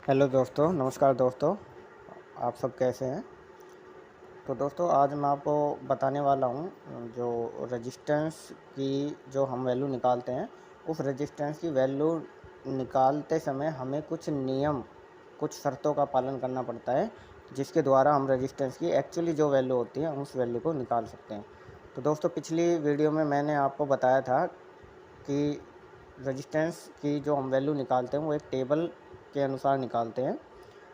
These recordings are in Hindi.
हेलो दोस्तों, नमस्कार दोस्तों। आप सब कैसे हैं? तो दोस्तों आज मैं आपको बताने वाला हूँ जो रेजिस्टेंस की जो हम वैल्यू निकालते हैं, उस रेजिस्टेंस की वैल्यू निकालते समय हमें कुछ नियम, कुछ शर्तों का पालन करना पड़ता है, जिसके द्वारा हम रेजिस्टेंस की एक्चुअली जो वैल्यू होती है, हम उस वैल्यू को निकाल सकते हैं। तो दोस्तों पिछली वीडियो में मैंने आपको बताया था कि रेजिस्टेंस की जो हम वैल्यू निकालते हैं वो एक टेबल के अनुसार निकालते हैं।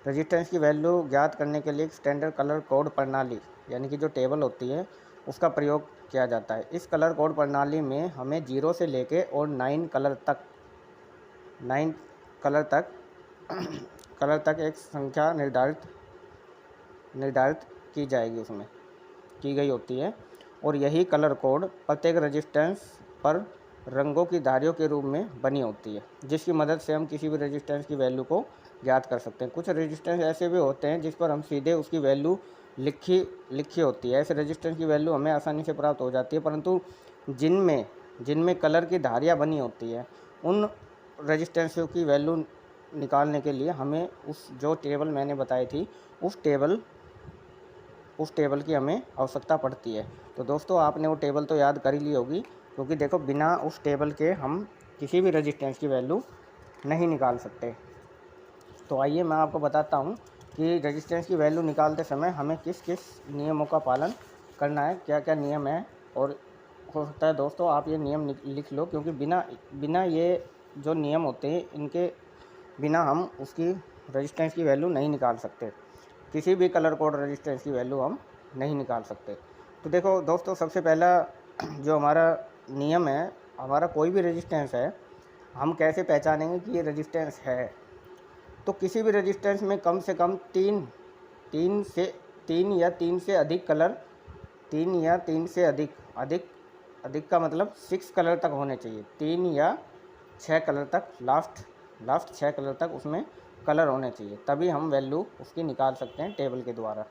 रेजिस्टेंस की वैल्यू ज्ञात करने के लिए एक स्टैंडर्ड कलर कोड प्रणाली यानी कि जो टेबल होती है उसका प्रयोग किया जाता है। इस कलर कोड प्रणाली में हमें 0 से लेके और 9 कलर तक कलर तक एक संख्या निर्धारित की जाएगी, उसमें की गई होती है। और यही कलर कोड प्रत्येक रेजिस्टेंस पर रंगों की धारियों के रूप में बनी होती है, जिसकी मदद से हम किसी भी रेजिस्टेंस की वैल्यू को ज्ञात कर सकते हैं। कुछ रेजिस्टेंस ऐसे भी होते हैं जिस पर हम सीधे उसकी वैल्यू लिखी होती है। ऐसे रेजिस्टेंस की वैल्यू हमें आसानी से प्राप्त हो जाती है, परंतु जिनमें जिनमें कलर की धारियाँ बनी होती है, उन रेजिस्टेंसों की वैल्यू निकालने के लिए हमें उस जो टेबल मैंने बताई थी उस टेबल की हमें आवश्यकता पड़ती है। तो दोस्तों आपने वो टेबल तो याद कर ही ली होगी, क्योंकि देखो बिना उस टेबल के हम किसी भी रेजिस्टेंस की वैल्यू नहीं निकाल सकते। तो आइए मैं आपको बताता हूँ कि रेजिस्टेंस की वैल्यू निकालते समय हमें किस किस नियमों का पालन करना है, क्या क्या नियम है। और हो सकता है दोस्तों आप ये नियम लिख लो, क्योंकि बिना बिना ये जो नियम होते हैं इनके बिना हम उसकी रेजिस्टेंस की वैल्यू नहीं निकाल सकते। किसी भी कलर कोड रेजिस्टेंस की वैल्यू हम नहीं निकाल सकते। तो देखो दोस्तों, सबसे पहला जो हमारा नियम है, हमारा कोई भी रेजिस्टेंस है, हम कैसे पहचानेंगे कि ये रेजिस्टेंस है। तो किसी भी रेजिस्टेंस में कम से कम तीन या तीन से अधिक कलर, तीन या तीन से अधिक अधिक अधिक का मतलब 6 कलर तक होने चाहिए। 3 या 6 कलर तक, लास्ट 6 कलर तक उसमें कलर होने चाहिए, तभी हम वैल्यू उसकी निकाल सकते हैं टेबल के द्वारा।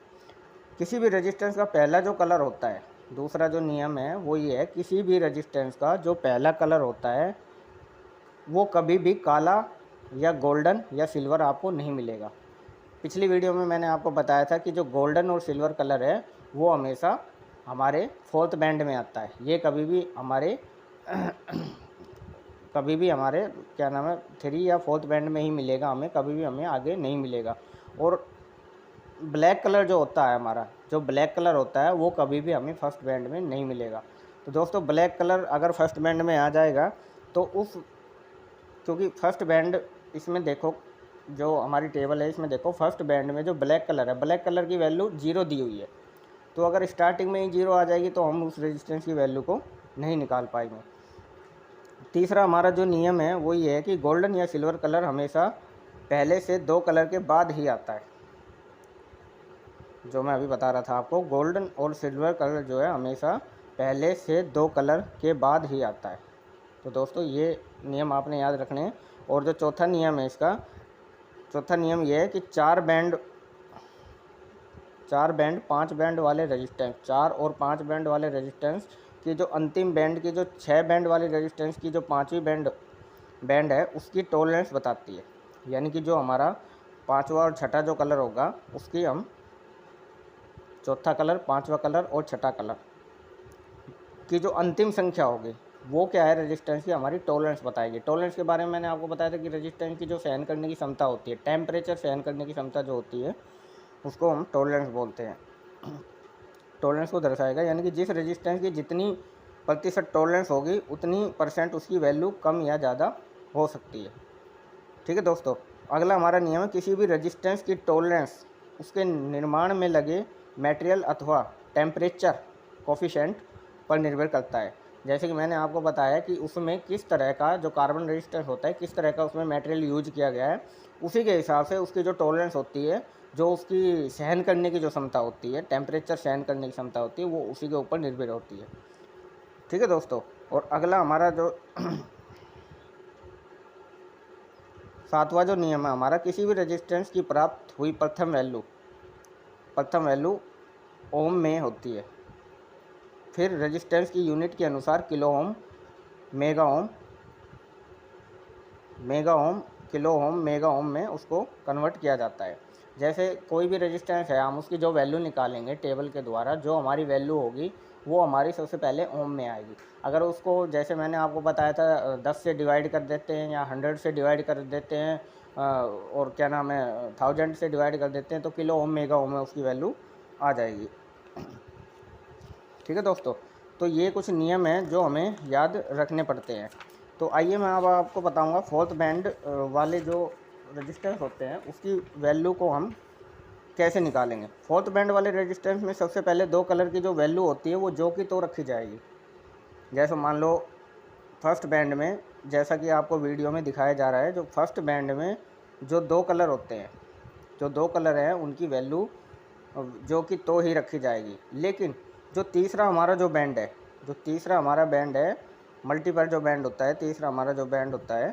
किसी भी रेजिस्टेंस का पहला जो कलर होता है, दूसरा जो नियम है वो ये है, किसी भी रेजिस्टेंस का जो पहला कलर होता है वो कभी भी काला या गोल्डन या सिल्वर आपको नहीं मिलेगा। पिछली वीडियो में मैंने आपको बताया था कि जो गोल्डन और सिल्वर कलर है वो हमेशा हमारे फोर्थ बैंड में आता है। ये कभी भी हमारे क्या नाम है 3 या फोर्थ बैंड में ही मिलेगा हमें, कभी भी हमें आगे नहीं मिलेगा। और ब्लैक कलर जो होता है, हमारा जो ब्लैक कलर होता है वो कभी भी हमें फर्स्ट बैंड में नहीं मिलेगा। तो दोस्तों ब्लैक कलर अगर फर्स्ट बैंड में आ जाएगा तो क्योंकि फर्स्ट बैंड, इसमें देखो जो हमारी टेबल है इसमें देखो फर्स्ट बैंड में जो ब्लैक कलर है, ब्लैक कलर की वैल्यू 0 दी हुई है। तो अगर स्टार्टिंग में ही 0 आ जाएगी तो हम उस रेजिस्टेंस की वैल्यू को नहीं निकाल पाएंगे। तीसरा हमारा जो नियम है वो ये है कि गोल्डन या सिल्वर कलर हमेशा पहले से 2 कलर के बाद ही आता है। जो मैं अभी बता रहा था आपको, गोल्डन और सिल्वर कलर जो है हमेशा पहले से 2 कलर के बाद ही आता है। तो दोस्तों ये नियम आपने याद रखने हैं। और जो चौथा नियम है, इसका चौथा नियम ये है कि 4 बैंड वाले रेजिस्टेंस, 4 और 5 बैंड वाले रेजिस्टेंस की जो अंतिम बैंड की जो 6 बैंड वाले रेजिस्टेंस की जो 5वीं बैंड है उसकी टॉलरेंस बताती है। यानी कि जो हमारा 5वां और छठा जो कलर होगा उसकी हम चौथा कलर, 5वां कलर और छठा कलर की जो अंतिम संख्या होगी वो क्या है, रेजिस्टेंस की हमारी टॉलरेंस बताएगी। टॉलरेंस के बारे में मैंने आपको बताया था कि रेजिस्टेंस की जो सहन करने की क्षमता होती है, टेम्परेचर सहन करने की क्षमता जो होती है उसको हम टॉलरेंस बोलते हैं। टॉलरेंस को दर्शाएगा, यानी कि जिस रेजिस्टेंस की जितनी प्रतिशत टॉलरेंस होगी उतनी परसेंट उसकी वैल्यू कम या ज़्यादा हो सकती है। ठीक है दोस्तों, अगला हमारा नियम है, किसी भी रेजिस्टेंस की टॉलरेंस उसके निर्माण में लगे मटेरियल अथवा टेम्परेचर कोफिशिएंट पर निर्भर करता है। जैसे कि मैंने आपको बताया कि उसमें किस तरह का जो कार्बन रेजिस्टेंस होता है, किस तरह का उसमें मटेरियल यूज किया गया है, उसी के हिसाब से उसकी जो टॉलरेंस होती है, जो उसकी सहन करने की जो क्षमता होती है, टेम्परेचर सहन करने की क्षमता होती है, वो उसी के ऊपर निर्भर होती है। ठीक है दोस्तों, और अगला हमारा जो 7वां जो नियम है हमारा, किसी भी रेजिस्टेंस की प्राप्त हुई प्रथम वैल्यू ओम में होती है। फिर रेजिस्टेंस की यूनिट के अनुसार kilo ohm, mega ohm kilo ohm, mega ohm में उसको कन्वर्ट किया जाता है। जैसे कोई भी रेजिस्टेंस है, हम उसकी जो वैल्यू निकालेंगे टेबल के द्वारा, जो हमारी वैल्यू होगी वो हमारी सबसे पहले ओम में आएगी। अगर उसको जैसे मैंने आपको बताया था 10 से डिवाइड कर देते हैं या 100 से डिवाइड कर देते हैं और क्या नाम है 1000 से डिवाइड कर देते हैं, तो किलो ओम, मेगा ओम में उसकी वैल्यू आ जाएगी। ठीक है दोस्तों, तो ये कुछ नियम हैं जो हमें याद रखने पड़ते हैं। तो आइए मैं अब आपको बताऊंगा फोर्थ बैंड वाले जो रजिस्टेंस होते हैं उसकी वैल्यू को हम कैसे निकालेंगे। फोर्थ बैंड वाले रेजिस्टेंस में सबसे पहले 2 कलर की जो वैल्यू होती है वो जो की तो रखी जाएगी। जैसे मान लो फर्स्ट बैंड में, जैसा कि आपको वीडियो में दिखाया जा रहा है, जो फर्स्ट बैंड में जो 2 कलर होते हैं, जो 2 कलर हैं उनकी वैल्यू जो कि तो ही रखी जाएगी। लेकिन जो तीसरा हमारा जो बैंड है, जो तीसरा हमारा बैंड है, मल्टीपल जो बैंड होता है, तीसरा हमारा जो बैंड होता है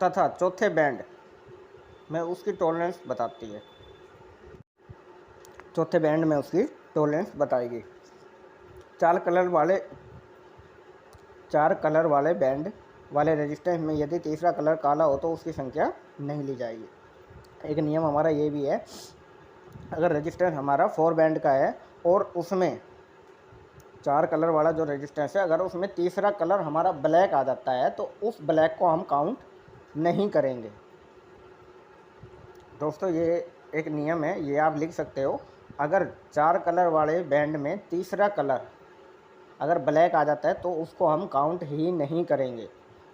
तथा चौथे बैंड में उसकी टॉलरेंस बताती है, चौथे बैंड में उसकी टॉलरेंस बताएगी। 4 कलर वाले बैंड वाले रेजिस्टेंस में यदि तीसरा कलर काला हो तो उसकी संख्या नहीं ली जाएगी। एक नियम हमारा ये भी है, अगर रेजिस्टेंस हमारा 4 बैंड का है और उसमें 4 कलर वाला जो रेजिस्टेंस है, अगर उसमें तीसरा कलर हमारा ब्लैक आ जाता है तो उस ब्लैक को हम काउंट नहीं करेंगे। दोस्तों ये एक नियम है, ये आप लिख सकते हो। अगर 4 कलर वाले बैंड में तीसरा कलर अगर ब्लैक आ जाता है तो उसको हम काउंट ही नहीं करेंगे,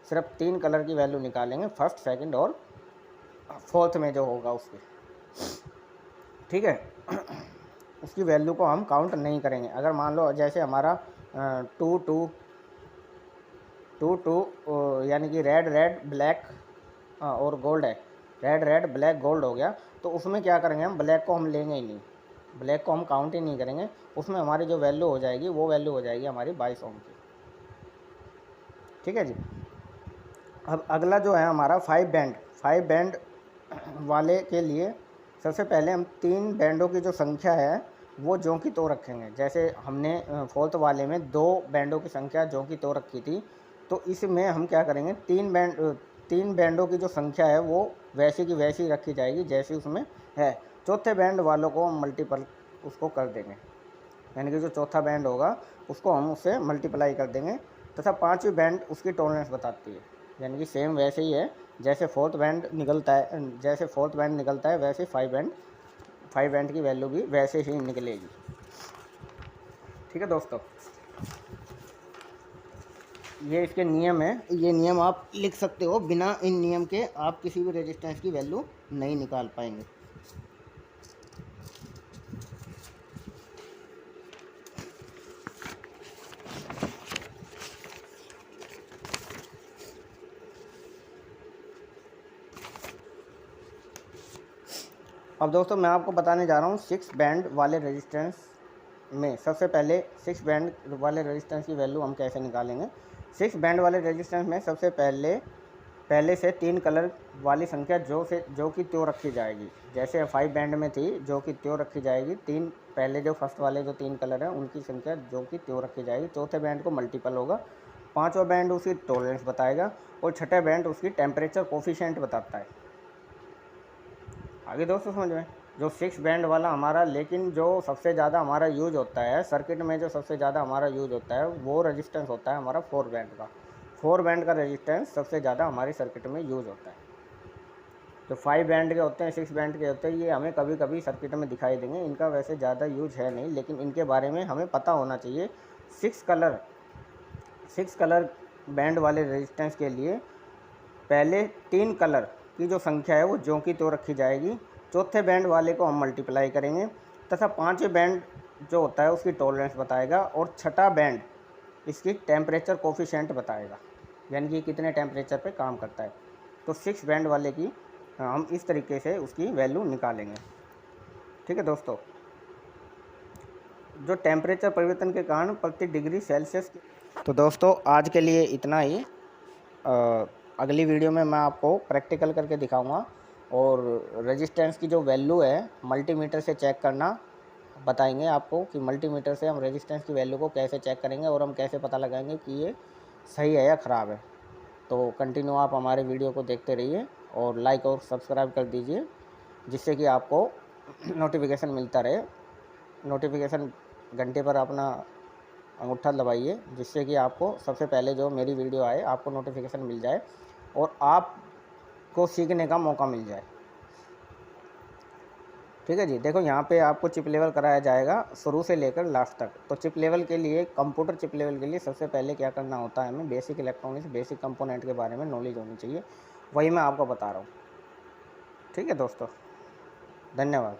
सिर्फ 3 कलर की वैल्यू निकालेंगे, फर्स्ट, सेकंड और फोर्थ में जो होगा उसकी। ठीक है, उसकी वैल्यू को हम काउंट नहीं करेंगे। अगर मान लो जैसे हमारा 2 2 2 2 यानी कि रेड रेड ब्लैक और गोल्ड है, रेड रेड ब्लैक गोल्ड हो गया, तो उसमें क्या करेंगे हम, ब्लैक को हम लेंगे ही नहीं, ब्लैक को हम काउंट ही नहीं करेंगे। उसमें हमारी जो वैल्यू हो जाएगी वो वैल्यू हो जाएगी हमारी 22 ओम की। ठीक है जी। अब अगला जो है हमारा 5 बैंड वाले के लिए सबसे पहले हम 3 बैंडों की जो संख्या है वो ज्यों की त्यों रखेंगे। जैसे हमने फोर्थ वाले में 2 बैंडों की संख्या ज्यों की त्यों रखी थी, तो इसमें हम क्या करेंगे, 3 बैंडों की जो संख्या है वो वैसी की वैसी रखी जाएगी जैसी उसमें है। चौथे बैंड वालों को हम मल्टीपल उसको कर देंगे, यानी कि जो चौथा बैंड होगा उसको हम उससे मल्टीप्लाई कर देंगे। तथा 5वीं बैंड उसकी टॉलरेंस बताती है, यानी कि सेम वैसे ही है जैसे फोर्थ बैंड निकलता है वैसे 5 बैंड की वैल्यू भी वैसे ही निकलेगी। ठीक है दोस्तों, ये इसके नियम है, ये नियम आप लिख सकते हो, बिना इन नियम के आप किसी भी रेजिस्टेंस की वैल्यू नहीं निकाल पाएंगे। अब दोस्तों मैं आपको बताने जा रहा हूँ 6 बैंड वाले रेजिस्टेंस में सबसे पहले 6 बैंड वाले रेजिस्टेंस की वैल्यू हम कैसे निकालेंगे। 6 बैंड वाले रेजिस्टेंस में सबसे पहले से 3 कलर वाली संख्या जो की त्यों रखी जाएगी। जैसे 5 बैंड में थी, जो की त्यों रखी जाएगी, 3 पहले जो फर्स्ट वाले जो 3 कलर हैं उनकी संख्या जो की त्यों रखी जाएगी। चौथे बैंड को मल्टीपल होगा, 5वां बैंड उसकी टॉलरेंस बताएगा और छठा बैंड उसकी टेम्परेचर कोफिशिएंट बताता है। आगे दोस्तों समझ में, जो 6 बैंड वाला हमारा, लेकिन जो सबसे ज़्यादा हमारा यूज होता है सर्किट में, जो सबसे ज़्यादा हमारा यूज होता है वो रेजिस्टेंस होता है हमारा 4 बैंड का। 4 बैंड का रेजिस्टेंस सबसे ज़्यादा हमारी सर्किट में यूज होता है। जो 5 बैंड के होते हैं, 6 बैंड के होते हैं, ये हमें कभी कभी सर्किट में दिखाई देंगे, इनका वैसे ज़्यादा यूज है नहीं, लेकिन इनके बारे में हमें पता होना चाहिए। 6 कलर बैंड वाले रेजिस्टेंस के लिए पहले 3 कलर की जो संख्या है वो ज्यों की त्यों रखी जाएगी। चौथे बैंड वाले को हम मल्टीप्लाई करेंगे तथा 5वें बैंड जो होता है उसकी टॉलरेंस बताएगा और छठा बैंड इसकी टेम्परेचर कोफिशिएंट बताएगा, यानी कि कितने टेम्परेचर पे काम करता है। तो 6 बैंड वाले की हम इस तरीके से उसकी वैल्यू निकालेंगे। ठीक है दोस्तों, जो टेम्परेचर परिवर्तन के कारण प्रति डिग्री सेल्सियस। तो दोस्तों आज के लिए इतना ही। अगली वीडियो में मैं आपको प्रैक्टिकल करके दिखाऊंगा और रेजिस्टेंस की जो वैल्यू है मल्टीमीटर से चेक करना बताएंगे आपको कि मल्टीमीटर से हम रेजिस्टेंस की वैल्यू को कैसे चेक करेंगे और हम कैसे पता लगाएंगे कि ये सही है या ख़राब है। तो कंटिन्यू आप हमारे वीडियो को देखते रहिए और लाइक और सब्सक्राइब कर दीजिए, जिससे कि आपको नोटिफिकेशन मिलता रहे। नोटिफिकेशन घंटे पर अपना अंगूठा दबाइए, जिससे कि आपको सबसे पहले जो मेरी वीडियो आए आपको नोटिफिकेशन मिल जाए और आपको सीखने का मौका मिल जाए। ठीक है जी। देखो यहाँ पे आपको चिप लेवल कराया जाएगा शुरू से लेकर लास्ट तक। तो चिप लेवल के लिए, कंप्यूटर चिप लेवल के लिए सबसे पहले क्या करना होता है, हमें बेसिक इलेक्ट्रॉनिक्स, बेसिक कंपोनेंट के बारे में नॉलेज होनी चाहिए। वही मैं आपको बता रहा हूँ। ठीक है दोस्तों, धन्यवाद।